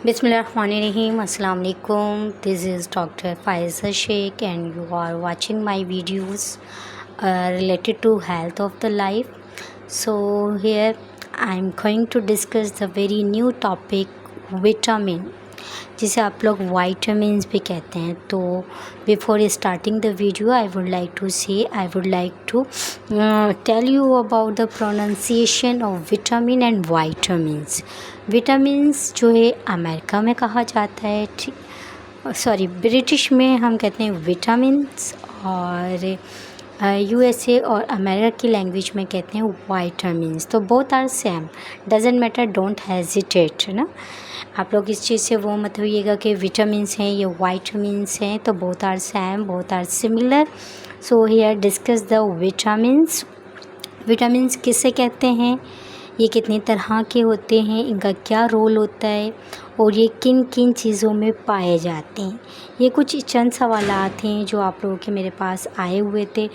Bismillahirrahmanirrahim. Assalamu alaikum. This is Dr. Faiza Sheikh and you are watching my videos related to health of the life. So here I am going to discuss the very new topic vitamin, जिसे आप लोग vitamins भी कहते हैं. तो before starting the video I would like to tell you about the pronunciation of vitamin and vitamins. Vitamins जो है America में कहा जाता है, ब्रिटिश में हम कहते हैं विटामिन्स, और यूएसए और अमेरिका की लैंग्वेज में कहते हैं वाइटामिन्स. तो both are same, doesn't matter, don't hesitate, है ना. आप लोग इस चीज़ से वो मत होइएगा कि विटामिन्स हैं ये वाइटामिन्स हैं. तो both are same, both are similar. So here discuss the vitamins. Vitamins किसे कहते हैं, ये कितनी तरह के होते हैं, इनका क्या रोल होता है और ये किन किन चीज़ों में पाए जाते हैं. ये कुछ चंद सवालात हैं जो आप लोगों के मेरे पास आए हुए थे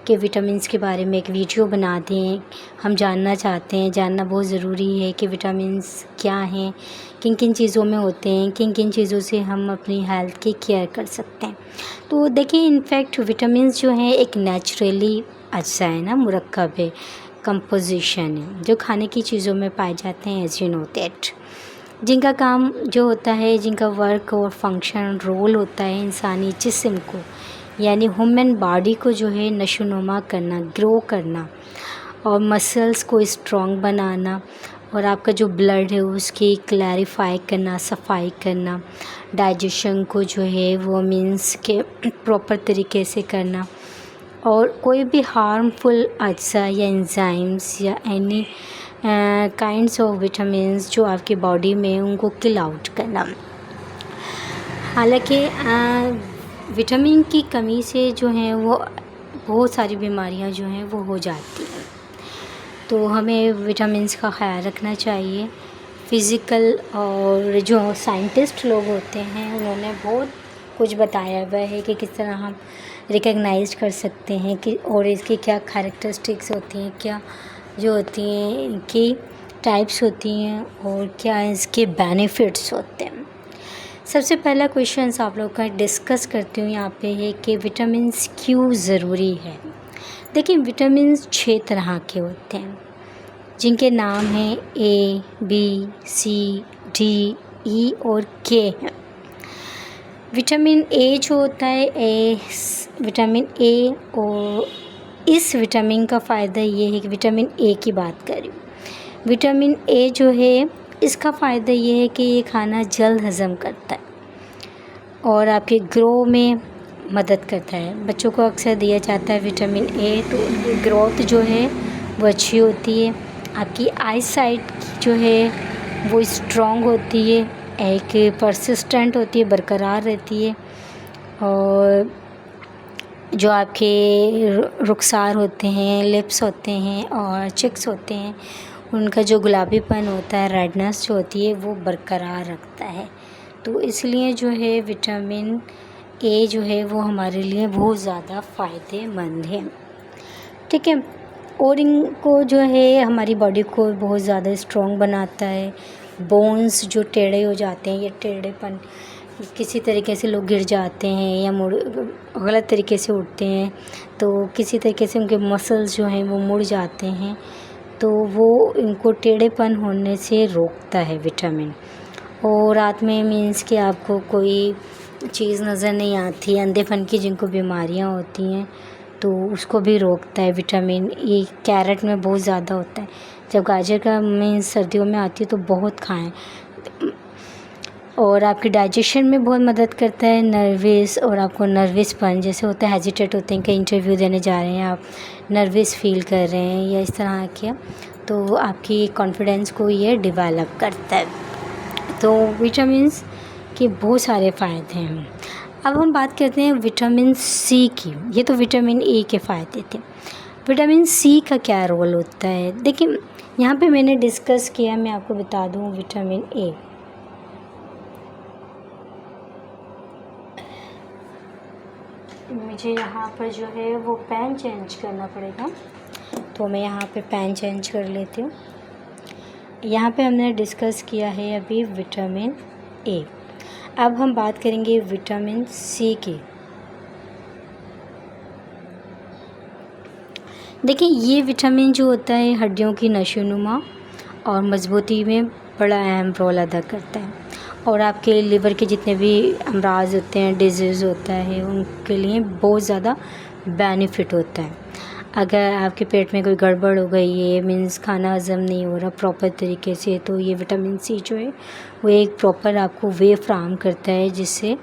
कि विटामिन्स के बारे में एक वीडियो बना दें. हम जानना चाहते हैं, जानना बहुत ज़रूरी है कि विटामिन्स क्या हैं, किन किन चीज़ों में होते हैं, किन किन चीज़ों से हम अपनी हेल्थ की केयर कर सकते हैं. तो देखिए, इनफैक्ट विटामिन्स जो हैं एक नेचुरली अज्जा है ना, मुरक्कब है, कंपोजिशन है, जो खाने की चीज़ों में पाए जाते हैं, एज यू नो दैट, जिनका काम जो होता है, जिनका वर्क और फंक्शन रोल होता है इंसानी जिस्म को, यानी ह्यूमन बॉडी को जो है नशोनुमा करना, ग्रो करना, और मसल्स को स्ट्रॉन्ग बनाना, और आपका जो ब्लड है उसकी क्लैरिफाई करना, सफाई करना, डाइजेशन को जो है वो मीन्स के प्रॉपर तरीके से करना, और कोई भी हार्मफुल अज्जा या एंजाइम्स या एनी काइंड्स ऑफ विटामिन्स जो आपकी बॉडी में उनको किल आउट करना. हालांकि विटामिन की कमी से जो है वो बहुत सारी बीमारियां जो हैं वो हो जाती हैं. तो हमें विटामिन्स का ख्याल रखना चाहिए. फ़िज़िकल और जो साइंटिस्ट लोग होते हैं उन्होंने बहुत कुछ बताया हुआ है कि किस तरह हम रिकग्नाइज कर सकते हैं कि और इसकी क्या कैरेक्टरिस्टिक्स होती हैं, क्या जो होती हैं इनकी टाइप्स होती हैं, और क्या इसके बेनिफिट्स होते हैं. सबसे पहला क्वेश्चन आप लोग का डिस्कस करती हूँ यहाँ पे है कि विटामिन्स क्यों ज़रूरी है. देखिए, विटामिन्स 6 तरह के होते हैं जिनके नाम हैं A, B, C, D, E और K हैं. विटामिन ए जो होता है विटामिन ए, और इस विटामिन का फ़ायदा ये है कि विटामिन ए की बात करें, विटामिन ए जो है इसका फ़ायदा ये है कि ये खाना जल्द हज़म करता है और आपके ग्रो में मदद करता है. बच्चों को अक्सर दिया जाता है विटामिन ए, तो उनकी ग्रोथ जो है वो अच्छी होती है. आपकी आई साइट जो है वो स्ट्रॉन्ग होती है, एक परसिस्टेंट होती है, बरकरार रहती है, और जो आपके रुखसार होते हैं, लिप्स होते हैं और चिक्स होते हैं, उनका जो गुलाबीपन होता है, रेडनेस जो होती है, वो बरकरार रखता है. तो इसलिए जो है विटामिन ए जो है वो हमारे लिए बहुत ज़्यादा फ़ायदेमंद है. ठीक है. और इनको जो है हमारी बॉडी को बहुत ज़्यादा स्ट्रॉन्ग बनाता है. बोन्स जो टेढ़े हो जाते हैं, ये टेढ़ेपन, किसी तरीके से लोग गिर जाते हैं या मुड़ गलत तरीके से उठते हैं, तो किसी तरीके से उनके मसल्स जो हैं वो मुड़ जाते हैं, तो वो इनको टेढ़ेपन होने से रोकता है विटामिन. और रात में मीन्स कि आपको कोई चीज़ नज़र नहीं आती, अंधेपन की जिनको बीमारियां होती हैं, तो उसको भी रोकता है विटामिन ए. कैरेट में बहुत ज़्यादा होता है. जब गाजर का मीन्स सर्दियों में आती है तो बहुत खाएं. और आपके डाइजेशन में बहुत मदद करता है. नर्वस, और आपको नर्वसपन जैसे होता है, हेजिटेट होते हैं, कहीं इंटरव्यू देने जा रहे हैं आप, नर्वस फील कर रहे हैं या इस तरह के, तो आपकी कॉन्फिडेंस को ये डेवलप करता है. तो विटामिन्स के बहुत सारे फ़ायदे हैं. अब हम बात करते हैं विटामिन सी की. ये तो विटामिन ए के फ़ायदे थे. विटामिन सी का क्या रोल होता है. देखिए, यहाँ पे मैंने डिस्कस किया, मैं आपको बता दूँ. विटामिन ए, मुझे यहाँ पर जो है वो पेन चेंज करना पड़ेगा, तो मैं यहाँ पे पेन चेंज कर लेती हूँ. यहाँ पे हमने डिस्कस किया है अभी विटामिन ए। अब हम बात करेंगे विटामिन सी की। देखिए, ये विटामिन जो होता है हड्डियों की नशोनुमा और मजबूती में बड़ा अहम रोल अदा करता है, और आपके लिवर के जितने भी अमराज होते हैं, डिजीज़ होता है, उनके लिए बहुत ज़्यादा बेनिफिट होता है। अगर आपके पेट में कोई गड़बड़ हो गई है, मीन्स खाना हज़म नहीं हो रहा प्रॉपर तरीके से, तो ये विटामिन सी जो है वो एक प्रॉपर आपको वे फ्राहम करता है, जिससे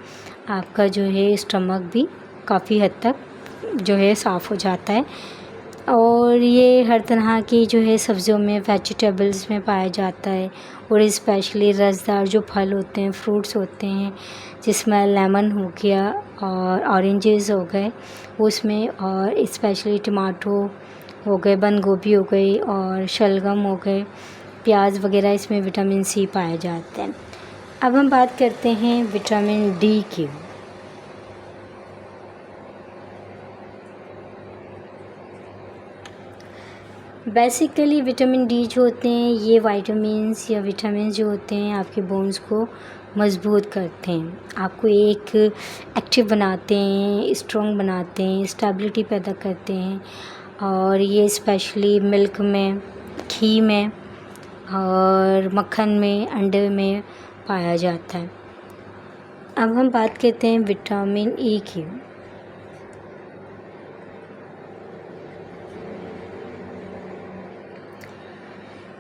आपका जो है स्टमक भी काफ़ी हद तक जो है साफ़ हो जाता है। और ये हर तरह की जो है सब्ज़ियों में, वेजिटेबल्स में पाया जाता है, और स्पेशली रसदार जो फल होते हैं, फ्रूट्स होते हैं, जिसमें लेमन हो गया और ऑरेंजेस हो गए उसमें, और स्पेशली टमाटो हो गए, बंद गोभी हो गई और शलगम हो गए, प्याज वगैरह, इसमें विटामिन सी पाया जाता है। अब हम बात करते हैं विटामिन डी की। बेसिकली विटामिन डी जो होते हैं, ये वाइटामिन्स या विटामिन जो होते हैं आपके बोन्स को मज़बूत करते हैं, आपको एक एक्टिव बनाते हैं, स्ट्रॉन्ग बनाते हैं, स्टेबिलिटी पैदा करते हैं, और ये स्पेशली मिल्क में, घी में और मक्खन में, अंडे में पाया जाता है। अब हम बात करते हैं विटामिन ई की।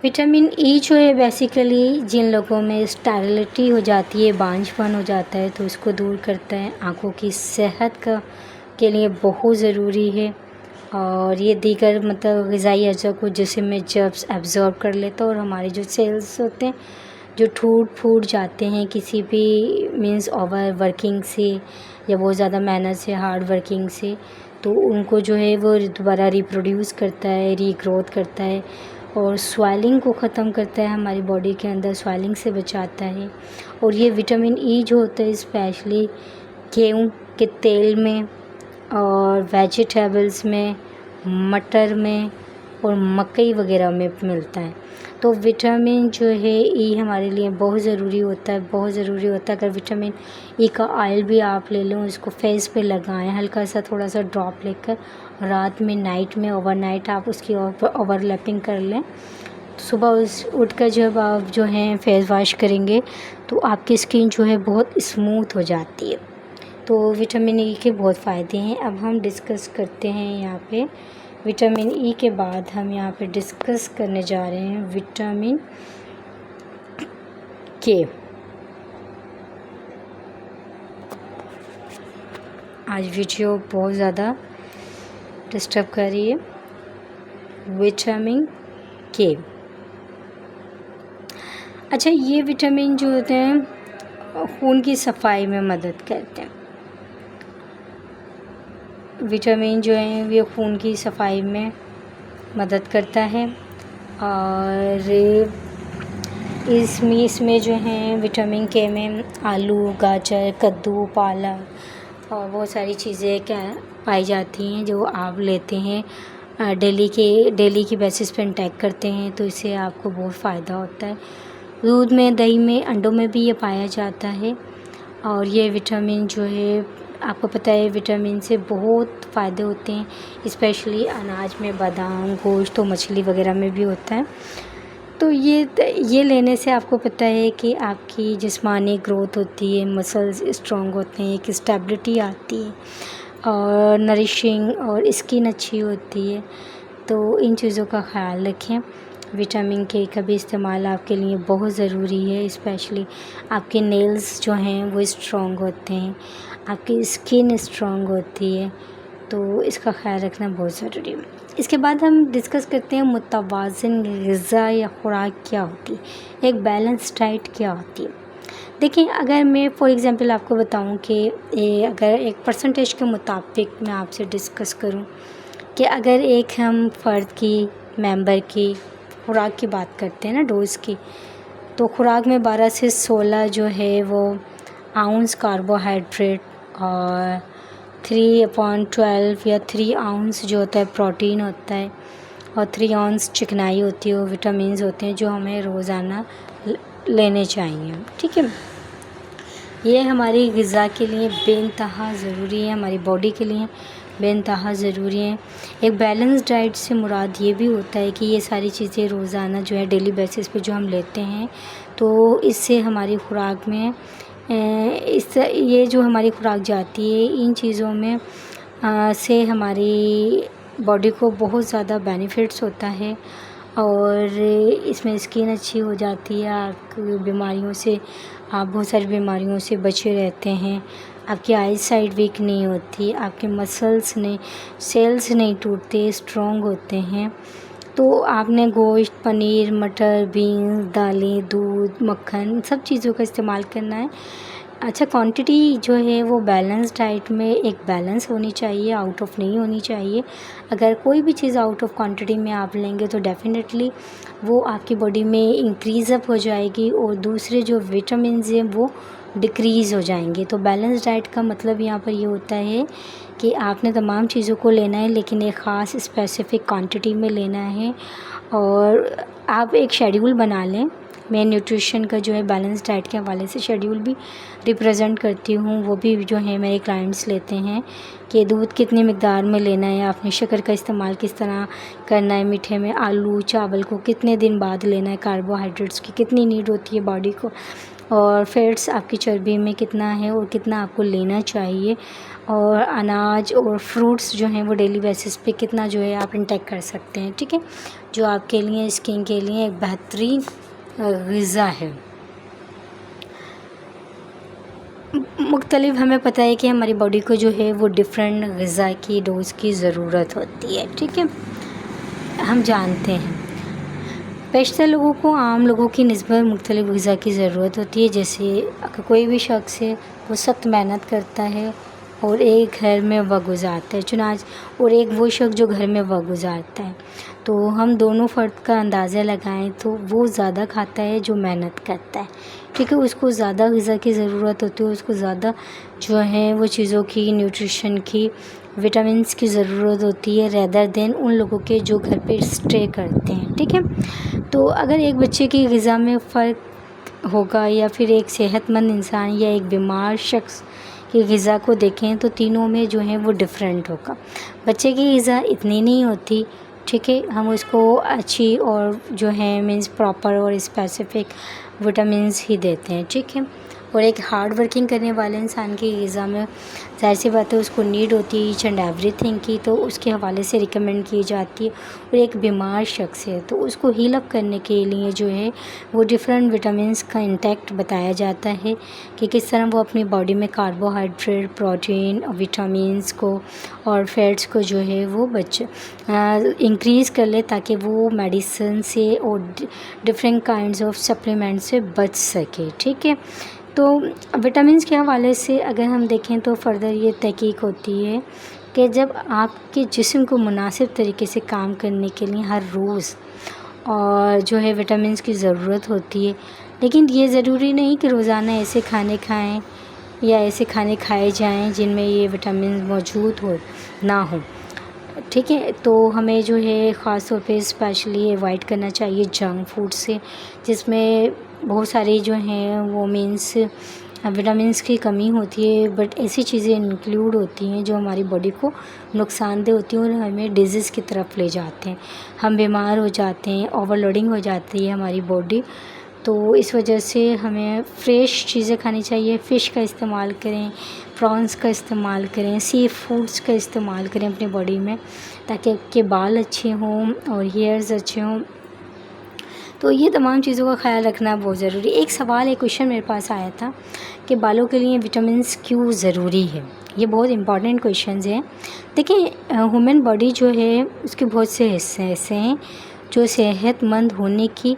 विटामिन ई जो है बेसिकली जिन लोगों में स्टेरिलिटी हो जाती है, बांझपन हो जाता है, तो उसको दूर करता है, आँखों की सेहत के लिए बहुत ज़रूरी है। और ये दीगर मतलब ग़िज़ाई अज़ा को जिसम में जब एब्ज़ॉर्ब कर लेता है, और हमारे जो सेल्स होते हैं जो टूट फूट जाते हैं किसी भी मीन्स ओवर वर्किंग से या बहुत ज़्यादा मेहनत से, हार्ड वर्किंग से, तो उनको जो है वो दोबारा रिप्रोड्यूस करता है, रीग्रोथ करता है, और स्वेलिंग को ख़त्म करता है, हमारी बॉडी के अंदर स्वेलिंग से बचाता है। और ये विटामिन ई जो होता है स्पेशली गेहूँ के तेल में और वेजिटेबल्स में, मटर में और मकई वगैरह में मिलता है। तो विटामिन जो है ई हमारे लिए बहुत ज़रूरी होता है, बहुत ज़रूरी होता है। अगर विटामिन ई का ऑयल भी आप ले लें, उसको फेस पे लगाएं, हल्का सा थोड़ा सा ड्रॉप लेकर रात में, नाइट में, ओवरनाइट आप उसकी ओवरलैपिंग कर लें। सुबह उठकर जब आप जो हैं फेस वॉश करेंगे तो आपकी स्किन जो है बहुत स्मूथ हो जाती है। तो विटामिन ई के बहुत फ़ायदे हैं। अब हम डिस्कस करते हैं यहाँ पे विटामिन ई के बाद हम यहाँ पे डिस्कस करने जा रहे हैं विटामिन के। आज वीडियो बहुत ज़्यादा डिस्टर्ब कर रही है। विटामिन के, अच्छा, ये विटामिन जो होते हैं खून की सफाई में मदद करते हैं। विटामिन जो है ये खून की सफाई में मदद करता है, और इसमें जो है विटामिन के में आलू, गाजर, कद्दू, पालक और बहुत सारी चीज़ें क्या पाई जाती हैं जो आप लेते हैं डेली की बेसिस पे इंटेक करते हैं, तो इससे आपको बहुत फ़ायदा होता है। दूध में, दही में, अंडों में भी ये पाया जाता है। और ये विटामिन जो है आपको पता है विटामिन से बहुत फ़ायदे होते हैं, स्पेशली अनाज में, बादाम, गोश्त और मछली वगैरह में भी होता है। तो ये लेने से आपको पता है कि आपकी जिस्मानी ग्रोथ होती है, मसल्स स्ट्रॉन्ग होते हैं, एक स्टेबिलिटी आती है, और नरिशिंग और स्किन अच्छी होती है। तो इन चीज़ों का ख़्याल रखें। विटामिन के का भी इस्तेमाल आपके लिए बहुत ज़रूरी है, स्पेशली आपके नेल्स जो हैं वो स्ट्रॉन्ग होते हैं, आपकी स्किन स्ट्रॉन्ग होती है, तो इसका ख़्याल रखना बहुत ज़रूरी है। इसके बाद हम डिस्कस करते हैं मुतवाज़िन ग़िज़ा या खुराक क्या होती है, एक बैलेंस डाइट क्या होती है। देखिए, अगर मैं फॉर एग्ज़ाम्पल आपको बताऊं कि अगर एक परसेंटेज के मुताबिक मैं आपसे डिस्कस करूं कि अगर एक हम फ़र्द की, मेंबर की खुराक की बात करते हैं ना, डोज़ की, तो खुराक में 12 से 16 जो है वो आउंस कार्बोहाइड्रेट और 3/12 या 3 आउंस जो होता है प्रोटीन होता है, और 3 आउंस चिकनाई होती है, और विटामिन्स होते हैं जो हमें रोज़ाना लेने चाहिए। ठीक है। ये हमारी ग़िज़ा के लिए बेइंतहा ज़रूरी है, हमारी बॉडी के लिए बेइंतहा ज़रूरी है। एक बैलेंस डाइट से मुराद ये भी होता है कि ये सारी चीज़ें रोज़ाना जो है डेली बेसिस पे जो हम लेते हैं, तो इससे हमारी खुराक में ये जो हमारी खुराक जाती है इन चीज़ों में से हमारी बॉडी को बहुत ज़्यादा बेनिफिट्स होता है और इसमें स्किन अच्छी हो जाती है, आपकी बीमारियों से आप बहुत सारी बीमारियों से बचे रहते हैं, आपकी आई साइट वीक नहीं होती, आपके सेल्स नहीं टूटते, स्ट्रॉन्ग होते हैं। तो आपने गोश्त, पनीर, मटर, बीन्स, दालें, दूध, मक्खन सब चीज़ों का इस्तेमाल करना है। अच्छा, क्वांटिटी जो है वो बैलेंस डाइट में एक बैलेंस होनी चाहिए, आउट ऑफ नहीं होनी चाहिए। अगर कोई भी चीज़ आउट ऑफ क्वांटिटी में आप लेंगे तो डेफ़िनेटली वो आपकी बॉडी में इंक्रीज़ अप हो जाएगी और दूसरे जो विटामिन्स हैं वो डिक्रीज़ हो जाएंगे। तो बैलेंस डाइट का मतलब यहाँ पर ये होता है कि आपने तमाम चीज़ों को लेना है लेकिन एक ख़ास स्पेसिफ़िक क्वांटिटी में लेना है और आप एक शेड्यूल बना लें। मैं न्यूट्रिशन का जो है बैलेंस डाइट के हवाले से शेड्यूल भी रिप्रेजेंट करती हूँ, वो भी जो है मेरे क्लाइंट्स लेते हैं कि दूध कितनी मिक़दार में लेना है, आपने शक्कर का इस्तेमाल किस तरह करना है, मीठे में आलू चावल को कितने दिन बाद लेना है, कार्बोहाइड्रेट्स की कितनी नीड होती है बॉडी को, और फैट्स आपकी चर्बी में कितना है और कितना आपको लेना चाहिए, और अनाज और फ्रूट्स जो हैं वो डेली बेसिस पे कितना जो है आप इंटेक कर सकते हैं। ठीक है, जो आपके लिए स्किन के लिए एक बेहतरीन ग़िज़ा है। मुख्तलिफ हमें पता है कि हमारी बॉडी को जो है वो डिफरेंट ग़िज़ा की डोज़ की ज़रूरत होती है। ठीक है, हम जानते हैं पेशतर लोगों को आम लोगों की निस्बत मुख्तलिफ ग़िज़ा की ज़रूरत होती है। जैसे अगर कोई भी शख्स है वो सख्त मेहनत करता है और एक घर में वक्त गुज़ारता है, चुनाच और एक वो शख्स जो घर में वक्त गुज़ारता है, तो हम दोनों फ़र्द का अंदाज़ा लगाएं तो वो ज़्यादा खाता है जो मेहनत करता है। ठीक है, उसको ज़्यादा ग़िज़ा की ज़रूरत होती है, उसको ज़्यादा जो है वो चीज़ों की, न्यूट्रिशन की, विटामिन्स की ज़रूरत होती है रेदर देन उन लोगों के जो घर पे स्टे करते हैं। ठीक है, तो अगर एक बच्चे की ग़िज़ा में फ़र्क होगा या फिर एक सेहतमंद इंसान या एक बीमार शख्स की ग़िज़ा को देखें तो तीनों में जो है वो डिफरेंट होगा। बच्चे की ग़िज़ा इतनी नहीं होती, ठीक है, हम उसको अच्छी और जो है मीन्स प्रॉपर और स्पेसिफ़िक विटामिन्स ही देते हैं। ठीक है, और एक हार्ड वर्किंग करने वाले इंसान की ग़िज़ा में ज़ाहिर सी बात है उसको नीड होती है ईच एंड एवरीथिंग की, तो उसके हवाले से रिकमेंड की जाती है। और एक बीमार शख्स है तो उसको हील अप करने के लिए जो है वो डिफरेंट विटामिन्स का इंटेक्ट बताया जाता है कि किस तरह वो अपनी बॉडी में कार्बोहाइड्रेट, प्रोटीन, विटामिन्स को और फैट्स को जो है वो इंक्रीज़ कर ले ताकि वो मेडिसिन से और डिफरेंट काइंड्स ऑफ सप्लीमेंट से बच सके। ठीक है, तो विटामिन्स के हवाले से अगर हम देखें तो फ़र्दर ये तहकीक होती है कि जब आपके जिस्म को मुनासिब तरीके से काम करने के लिए हर रोज़ और जो है विटामिन्स की ज़रूरत होती है, लेकिन ये ज़रूरी नहीं कि रोज़ाना ऐसे खाने खाएं या ऐसे खाने खाए जाएं जिनमें ये विटामिन मौजूद ना हो। ठीक है, तो हमें जो है ख़ास तौर पे स्पेशली अवॉइड करना चाहिए जंक फूड से, जिसमें बहुत सारी जो हैं वो मीन्स विटामिन्स की कमी होती है, बट ऐसी चीज़ें इंक्लूड होती हैं जो हमारी बॉडी को नुकसानदेह होती हैं और हमें डिजीज़ की तरफ ले जाते हैं, हम बीमार हो जाते हैं, ओवरलोडिंग हो जाती है हमारी बॉडी। तो इस वजह से हमें फ़्रेश चीज़ें खानी चाहिए, फ़िश का इस्तेमाल करें, प्रॉन्स का इस्तेमाल करें, सी फूड्स का इस्तेमाल करें अपनी बॉडी में ताकि आपके बाल अच्छे हों और हेयर्स अच्छे हों। तो ये तमाम चीज़ों का ख्याल रखना बहुत ज़रूरी है। एक सवाल, एक क्वेश्चन मेरे पास आया था कि बालों के लिए विटामिन्स क्यों ज़रूरी है। ये बहुत इंपॉर्टेंट क्वेश्चन है। देखिए, ह्यूमन बॉडी जो है उसके बहुत से हिस्से ऐसे हैं जो सेहतमंद होने की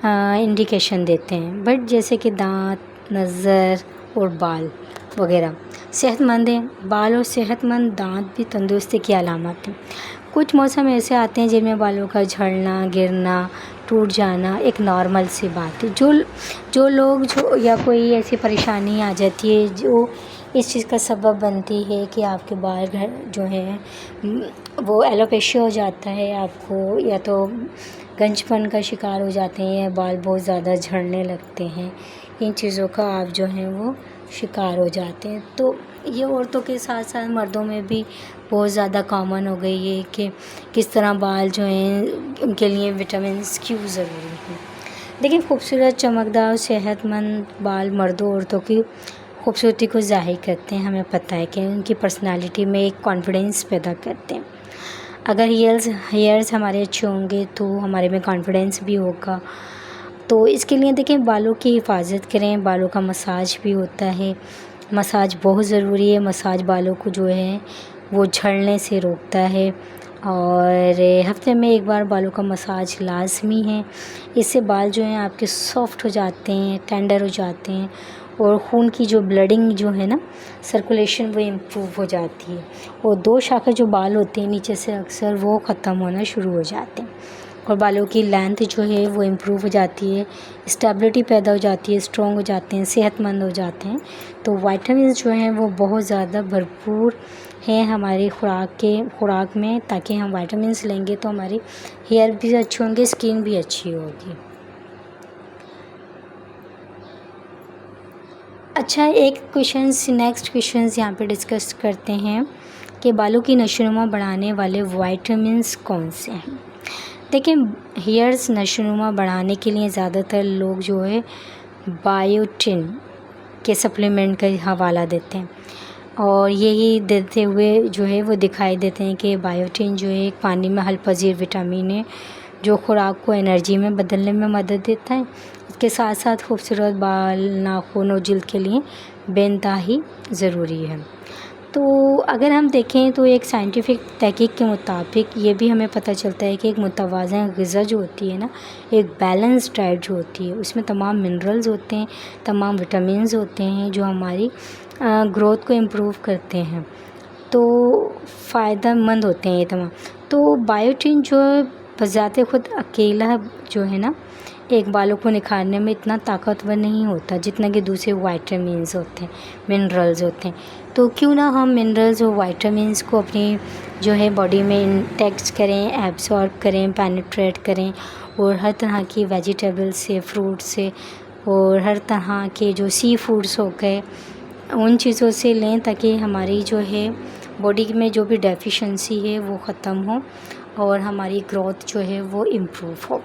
इंडिकेशन देते हैं, बट जैसे कि दांत, नज़र और बाल वगैरह सेहतमंद हैं। बाल और सेहतमंद दांत भी तंदुरुस्ती की अलामत हैं। कुछ मौसम ऐसे आते हैं जिनमें बालों का झड़ना, गिरना, टूट जाना एक नॉर्मल सी बात है। जो लोग या कोई ऐसी परेशानी आ जाती है जो इस चीज़ का सबब बनती है कि आपके बाल जो है वो एलोपेशिया हो जाता है, आपको या तो गंजपन का शिकार हो जाते हैं, बाल बहुत ज़्यादा झड़ने लगते हैं, इन चीज़ों का आप जो है वो शिकार हो जाते हैं। तो ये औरतों के साथ साथ मर्दों में भी बहुत ज़्यादा कॉमन हो गई है कि किस तरह बाल जो हैं उनके लिए विटामिन्स क्यों ज़रूरी हैं। देखिए, खूबसूरत, चमकदार और सेहतमंद बाल मर्दों औरतों की खूबसूरती को ज़ाहिर करते हैं। हमें पता है कि उनकी पर्सनालिटी में एक कॉन्फिडेंस पैदा करते हैं। अगर हेयर्स हमारे अच्छे होंगे तो हमारे में कॉन्फिडेंस भी होगा। तो इसके लिए देखिए, बालों की हिफाजत करें। बालों का मसाज भी होता है, मसाज बहुत ज़रूरी है। मसाज बालों को जो है वो झड़ने से रोकता है और हफ्ते में एक बार बालों का मसाज लाज़मी है। इससे बाल जो हैं आपके सॉफ्ट हो जाते हैं, टेंडर हो जाते हैं और खून की जो ब्लडिंग जो है ना, सर्कुलेशन, वो इम्प्रूव हो जाती है। और 2 शाखा जो बाल होते हैं नीचे से, अक्सर वो ख़त्म होना शुरू हो जाते हैं और बालों की लेंथ जो है वो इम्प्रूव हो जाती है, स्टेबिलिटी पैदा हो जाती है, स्ट्रॉन्ग हो जाते हैं, सेहतमंद हो जाते हैं। तो विटामिन्स जो हैं वो बहुत ज़्यादा भरपूर हैं हमारी खुराक में, ताकि हम विटामिन्स लेंगे तो हमारी हेयर भी अच्छे होंगे, स्किन भी अच्छी होगी। अच्छा, नेक्स्ट क्वेश्चंस यहाँ पे डिस्कस करते हैं कि बालों की नशोनुमा बढ़ाने वाले विटामिन्स कौन से हैं। देखिए, हेयर्स नशोनुमा बढ़ाने के लिए ज़्यादातर लोग जो है बायोटिन के सप्लीमेंट का हवाला देते हैं और यही देते हुए जो है वो दिखाई देते हैं कि बायोटिन जो है एक पानी में हल पजीर विटामिन है जो खुराक को एनर्जी में बदलने में मदद देता है। इसके साथ साथ खूबसूरत बाल, नाखून और जिल्द के लिए बेइंतहाई ज़रूरी है। तो अगर हम देखें तो एक साइंटिफिक तहकीक के मुताबिक ये भी हमें पता चलता है कि एक मुतवाज़न ग़िज़ा जो होती है ना, एक बैलेंस डाइट जो होती है, उसमें तमाम मिनरल्स होते हैं, तमाम विटामिन्स होते हैं जो हमारी ग्रोथ को इम्प्रूव करते हैं। तो फ़ायदेमंद होते हैं ये तमाम। तो बायोटिन जो बज़ाते ख़ुद अकेला जो है ना, एक बालों को निखारने में इतना ताकतवर नहीं होता जितना कि दूसरे विटामिन्स होते हैं, मिनरल्स होते हैं। तो क्यों ना हम मिनरल्स और विटामिन्स को अपनी जो है बॉडी में इंटेक्ट करें, एब्सॉर्ब करें, पेनिट्रेट करें और हर तरह की वेजिटेबल्स से, फ्रूट से और हर तरह के जो सी फूड्स हो गए, उन चीज़ों से लें ताकि हमारी जो है बॉडी में जो भी डेफिशिएंसी है वो ख़त्म हो और हमारी ग्रोथ जो है वो इम्प्रूव हो।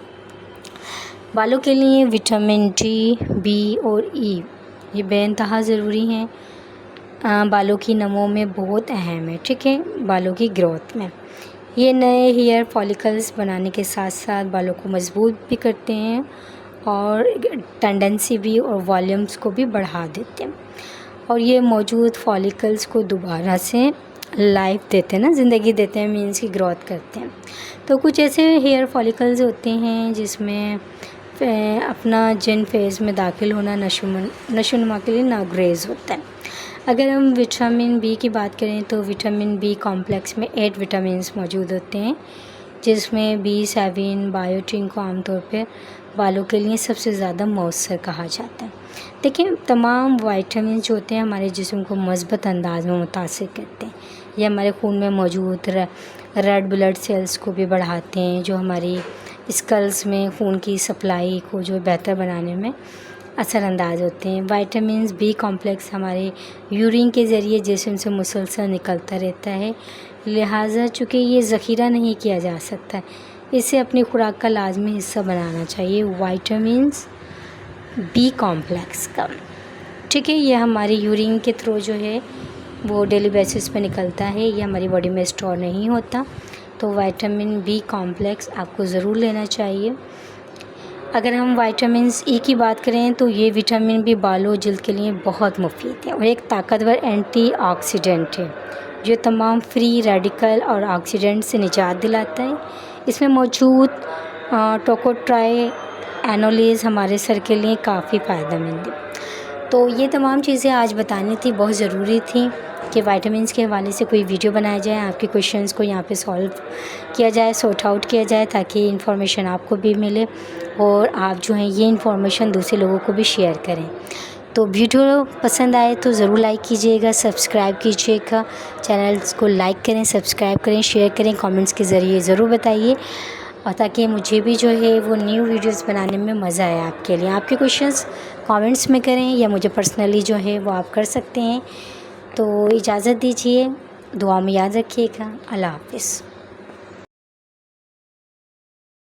बालों के लिए विटामिन डी, बी और ई ये बेइंतहा ज़रूरी हैं। बालों की नमो में बहुत अहम है, ठीक है, बालों की ग्रोथ में। ये नए हेयर फॉलिकल्स बनाने के साथ साथ बालों को मजबूत भी करते हैं और टेंडेंसी भी और वॉल्यूम्स को भी बढ़ा देते हैं और ये मौजूद फॉलिकल्स को दोबारा से लाइफ देते हैं ना, ज़िंदगी देते हैं, मीन्स की ग्रोथ करते हैं। तो कुछ ऐसे हेयर फॉलिकल्स होते हैं जिसमें अपना जिन फेज़ में दाखिल होना नशोनुमा के लिए नागुज़ेर होता है। अगर हम विटामिन बी की बात करें तो विटामिन बी कॉम्प्लेक्स में 8 विटामिन्स मौजूद होते हैं जिसमें B7 बायोटिन को आमतौर पर बालों के लिए सबसे ज़्यादा मौसर कहा जाता है। देखिए, तमाम विटामिन जो होते हैं हमारे जिस्म को मज़बूत अंदाज में मुतासिर करते हैं। ये हमारे खून में मौजूद रेड ब्लड सेल्स को भी बढ़ाते हैं जो हमारी स्कल्स में खून की सप्लाई को जो बेहतर बनाने में असरअंदाज होते हैं। विटामिन बी कॉम्प्लेक्स हमारे यूरिन के ज़रिए जिस्म से मुसलसल निकलता रहता है, लिहाजा चूँकि ये ज़ख़ीरा नहीं किया जा सकता, इसे अपनी खुराक का लाजमी हिस्सा बनाना चाहिए विटामिन बी कॉम्प्लेक्स का, ठीक है। ये हमारी यूरिन के थ्रू जो है वो डेली बेसिस पे निकलता है, ये हमारी बॉडी में स्टोर नहीं होता। तो विटामिन बी कॉम्प्लेक्स आपको ज़रूर लेना चाहिए। अगर हम विटामिन ई की बात करें तो ये विटामिन बी बालों जिल्द के लिए बहुत मुफीद है और एक ताकतवर एंटीऑक्सीडेंट है जो तमाम फ्री रेडिकल और ऑक्सीडेंट से निजात दिलाता है। इसमें मौजूद टोकोट्राइएनोलेज हमारे सर के लिए काफ़ी फ़ायदेमंद है। तो ये तमाम चीज़ें आज बतानी थी, बहुत ज़रूरी थी कि विटामिन्स के हवाले से कोई वीडियो बनाया जाए, आपके क्वेश्चंस को यहाँ पे सॉल्व किया जाए, सॉर्ट आउट किया जाए ताकि इन्फॉर्मेशन आपको भी मिले और आप जो हैं ये इन्फॉर्मेशन दूसरे लोगों को भी शेयर करें। तो वीडियो पसंद आए तो ज़रूर लाइक कीजिएगा, सब्सक्राइब कीजिएगा, चैनल्स को लाइक करें, सब्सक्राइब करें, शेयर करें, कमेंट्स के ज़रिए ज़रूर बताइए और ताकि मुझे भी जो है वो न्यू वीडियोस बनाने में मज़ा आए आपके लिए। आपके क्वेश्चंस कमेंट्स में करें या मुझे पर्सनली जो है वो आप कर सकते हैं। तो इजाज़त दीजिए, दुआ में याद रखिएगा। अल्लाह हाफ़िज़।